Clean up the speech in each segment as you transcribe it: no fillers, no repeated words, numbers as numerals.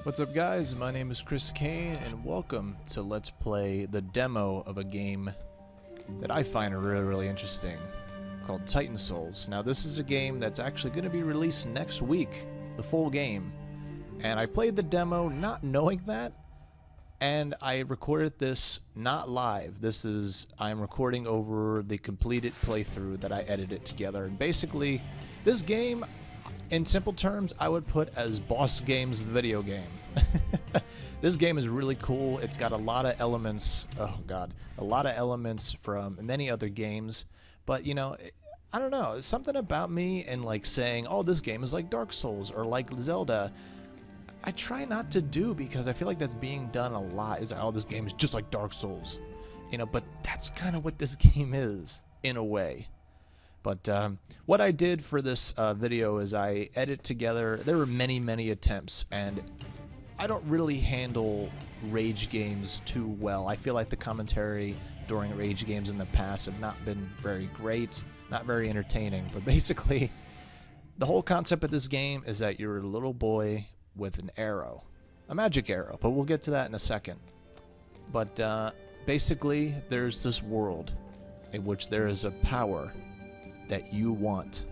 What's up guys, my name is Chris Kane and welcome to Let's Play the demo of a game that I find really interesting called Titan Souls. Now this is a game that's actually going to be released next week, the full game, and I played the demo not knowing that, and I recorded this not live. I'm recording over the completed playthrough that I edited together, and basically this game, in simple terms, I would put as Boss Games the video game. This game is really cool. It's got a lot of elements, a lot of elements from many other games, but you know, I don't know, something about me and like saying, oh, this game is like Dark Souls or like Zelda, I try not to do, because I feel like that's being done a lot. It's like, oh, this game is just like Dark Souls, you know, but that's kind of what this game is in a way. But what I did for this video is I edit together, there were many attempts, and I don't really handle rage games too well. I feel like the commentary during rage games in the past have not been very great, not very entertaining. But basically, the whole concept of this game is that you're a little boy with an arrow, a magic arrow, but we'll get to that in a second. But basically, there's this world in which there is a power that you want,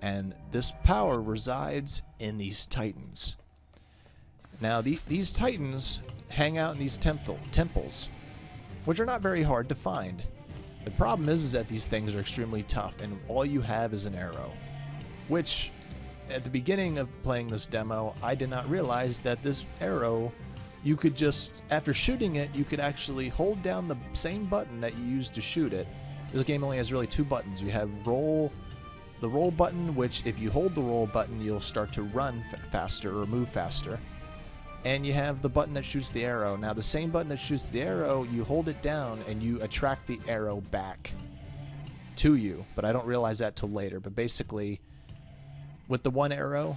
and this power resides in these titans. Now these titans hang out in these temples, which are not very hard to find. The problem is that these things are extremely tough, and all you have is an arrow, which at the beginning of playing this demo I did not realize that this arrow, you could just, after shooting it, you could actually hold down the same button that you used to shoot it. This game only has really two buttons. You have the roll button, which if you hold the roll button, you'll start to run faster or move faster. And you have the button that shoots the arrow. Now the same button that shoots the arrow, you hold it down and you attract the arrow back to you. But I don't realize that till later. But basically, with the one arrow,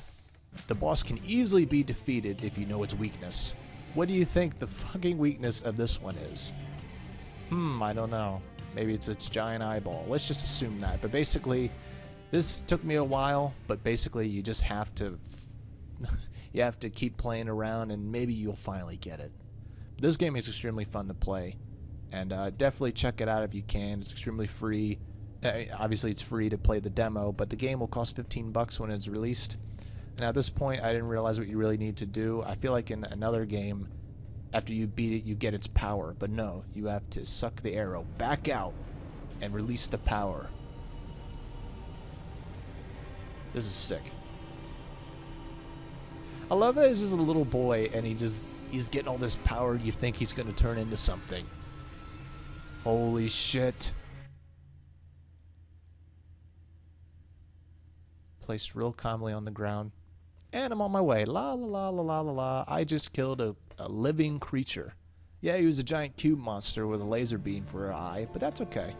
the boss can easily be defeated if you know its weakness. What do you think the fucking weakness of this one is? I don't know. Maybe it's its giant eyeball. Let's just assume that. But basically, this took me a while, but basically you just have to you have to keep playing around and maybe you'll finally get it. This game is extremely fun to play, and definitely check it out if you can. It's extremely free. Obviously it's free to play the demo, but the game will cost 15 bucks when it's released. And at this point I didn't realize what you really need to do. I feel like in another game, after you beat it, you get its power. But no, you have to suck the arrow back out and release the power. This is sick. I love that he's just a little boy and he's getting all this power. You think he's going to turn into something. Holy shit. Placed real calmly on the ground. And I'm on my way. La la la la la la la. I just killed a living creature. Yeah, he was a giant cube monster with a laser beam for an eye, but that's okay.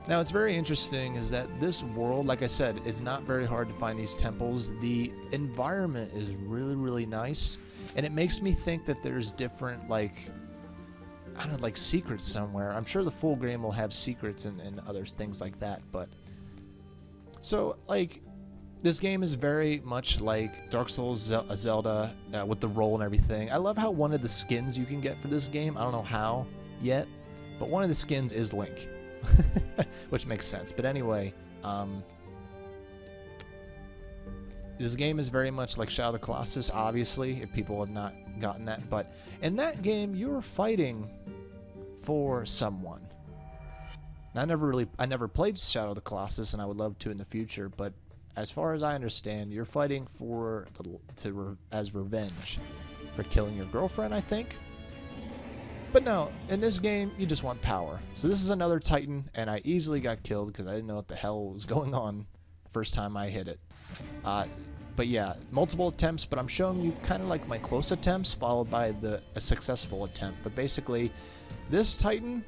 Now, what's very interesting is that this world, like I said, it's not very hard to find these temples. The environment is really nice, and it makes me think that there's different, like, I don't know, like secrets somewhere. I'm sure the full game will have secrets and other things like that, but so, like, this game is very much like Dark Souls, Zelda, with the roll and everything. I love how one of the skins you can get for this game, I don't know how yet, but one of the skins is Link, which makes sense. But anyway, this game is very much like Shadow of the Colossus, obviously, if people have not gotten that. But in that game, you're fighting for someone. I never played Shadow of the Colossus, and I would love to in the future, but as far as I understand, you're fighting for as revenge for killing your girlfriend, I think. But no, in this game, you just want power. So this is another Titan, and I easily got killed because I didn't know what the hell was going on the first time I hit it. But yeah, multiple attempts, but I'm showing you kind of like my close attempts followed by a successful attempt. But basically, this Titan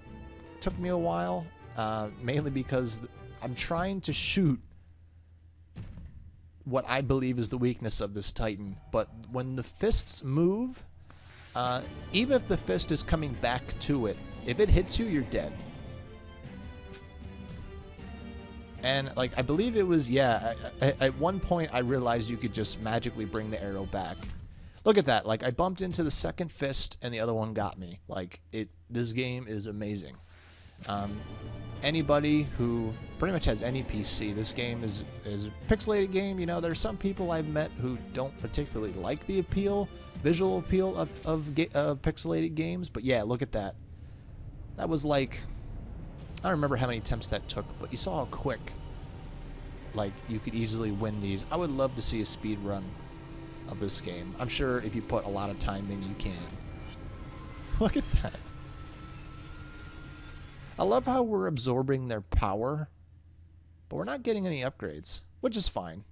took me a while, mainly because I'm trying to shoot what I believe is the weakness of this Titan, but when the fists move, even if the fist is coming back to it, if it hits you, you're dead. And, like, I believe it was, yeah, at one point I realized you could just magically bring the arrow back. Look at that. Like, I bumped into the second fist and the other one got me. Like, this game is amazing. Anybody who pretty much has any PC, this game is a pixelated game. You know, there's some people I've met who don't particularly like the visual appeal of pixelated games. But yeah, look at that. That was like, I don't remember how many attempts that took, but you saw how quick, like, you could easily win these. I would love to see a speed run of this game. I'm sure if you put a lot of time in, you can. Look at that. I love how we're absorbing their power, but we're not getting any upgrades, which is fine.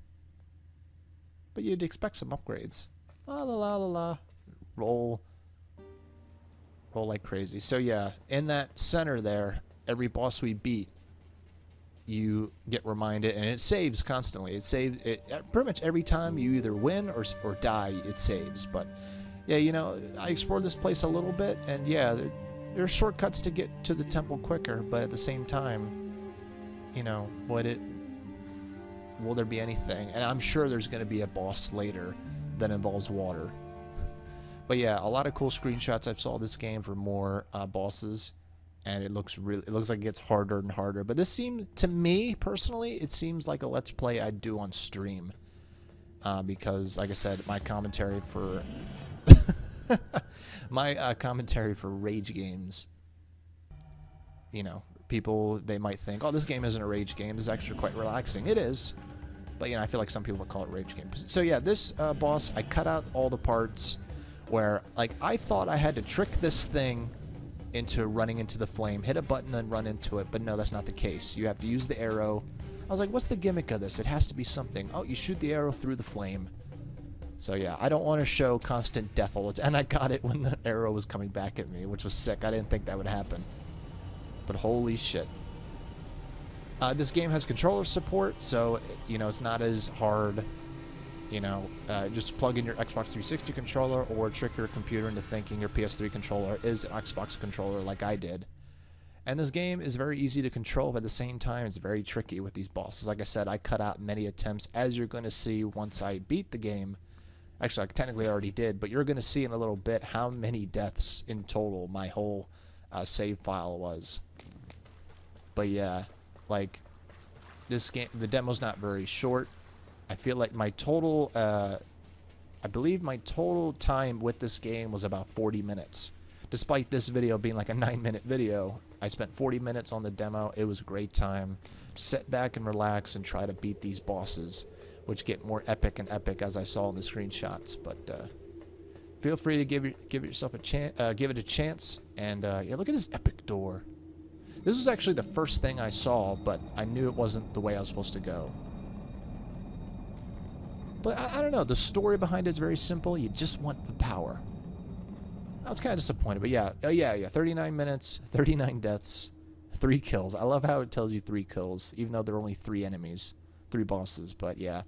But you'd expect some upgrades. La la la la la. Roll like crazy. So yeah, in that center there, every boss we beat, you get reminded, and it saves constantly. It saves pretty much every time you either win or die. It saves. But yeah, you know, I explored this place a little bit, and yeah, there are shortcuts to get to the temple quicker. But at the same time, you know, will there be anything? And I'm sure there's going to be a boss later that involves water. But yeah, a lot of cool screenshots I've saw this game for more bosses, and it looks like it gets harder and harder. But this seemed, to me personally, it seems like a Let's Play I'd do on stream, because, like I said, my commentary for commentary for rage games. You know, people, they might think, oh, this game isn't a rage game. This is actually quite relaxing. It is. But, you know, I feel like some people would call it rage games. So, yeah, this boss, I cut out all the parts where, like, I thought I had to trick this thing into running into the flame, hit a button and run into it, but no, that's not the case. You have to use the arrow. I was like, what's the gimmick of this? It has to be something. Oh, you shoot the arrow through the flame. So, yeah, I don't want to show constant death all the time. And I got it when the arrow was coming back at me, which was sick. I didn't think that would happen. But holy shit. This game has controller support, so, you know, it's not as hard. You know, just plug in your Xbox 360 controller or trick your computer into thinking your PS3 controller is an Xbox controller like I did. And this game is very easy to control, but at the same time, it's very tricky with these bosses. Like I said, I cut out many attempts, as you're going to see once I beat the game. Actually, I technically already did, but you're going to see in a little bit how many deaths in total my whole save file was. But yeah, like, this game, the demo's not very short. I feel like my total, I believe my total time with this game was about 40 minutes. Despite this video being like a 9-minute video, I spent 40 minutes on the demo. It was a great time. Sit back and relax and try to beat these bosses, which get more epic and epic as I saw in the screenshots. But feel free to give yourself a chance, give it a chance. And yeah, look at this epic door. This was actually the first thing I saw, but I knew it wasn't the way I was supposed to go. But I don't know, the story behind it is very simple. You just want the power. I was kind of disappointed, but yeah. 39 minutes, 39 deaths, 3 kills. I love how it tells you 3 kills, even though there are only 3 enemies, 3 bosses. But yeah,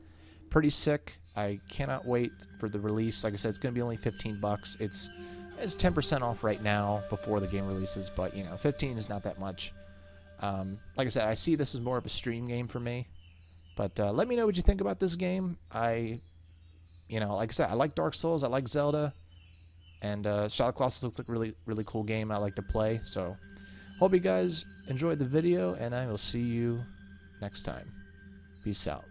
pretty sick. I cannot wait for the release. Like I said, it's going to be only 15 bucks. It's 10% off right now before the game releases, but you know, 15 is not that much. Like I said, I see this as more of a stream game for me. But let me know what you think about this game. You know, like I said, I like Dark Souls. I like Zelda. And Shadow of the Colossus looks like a really, really cool game I like to play. So, hope you guys enjoyed the video, and I will see you next time. Peace out.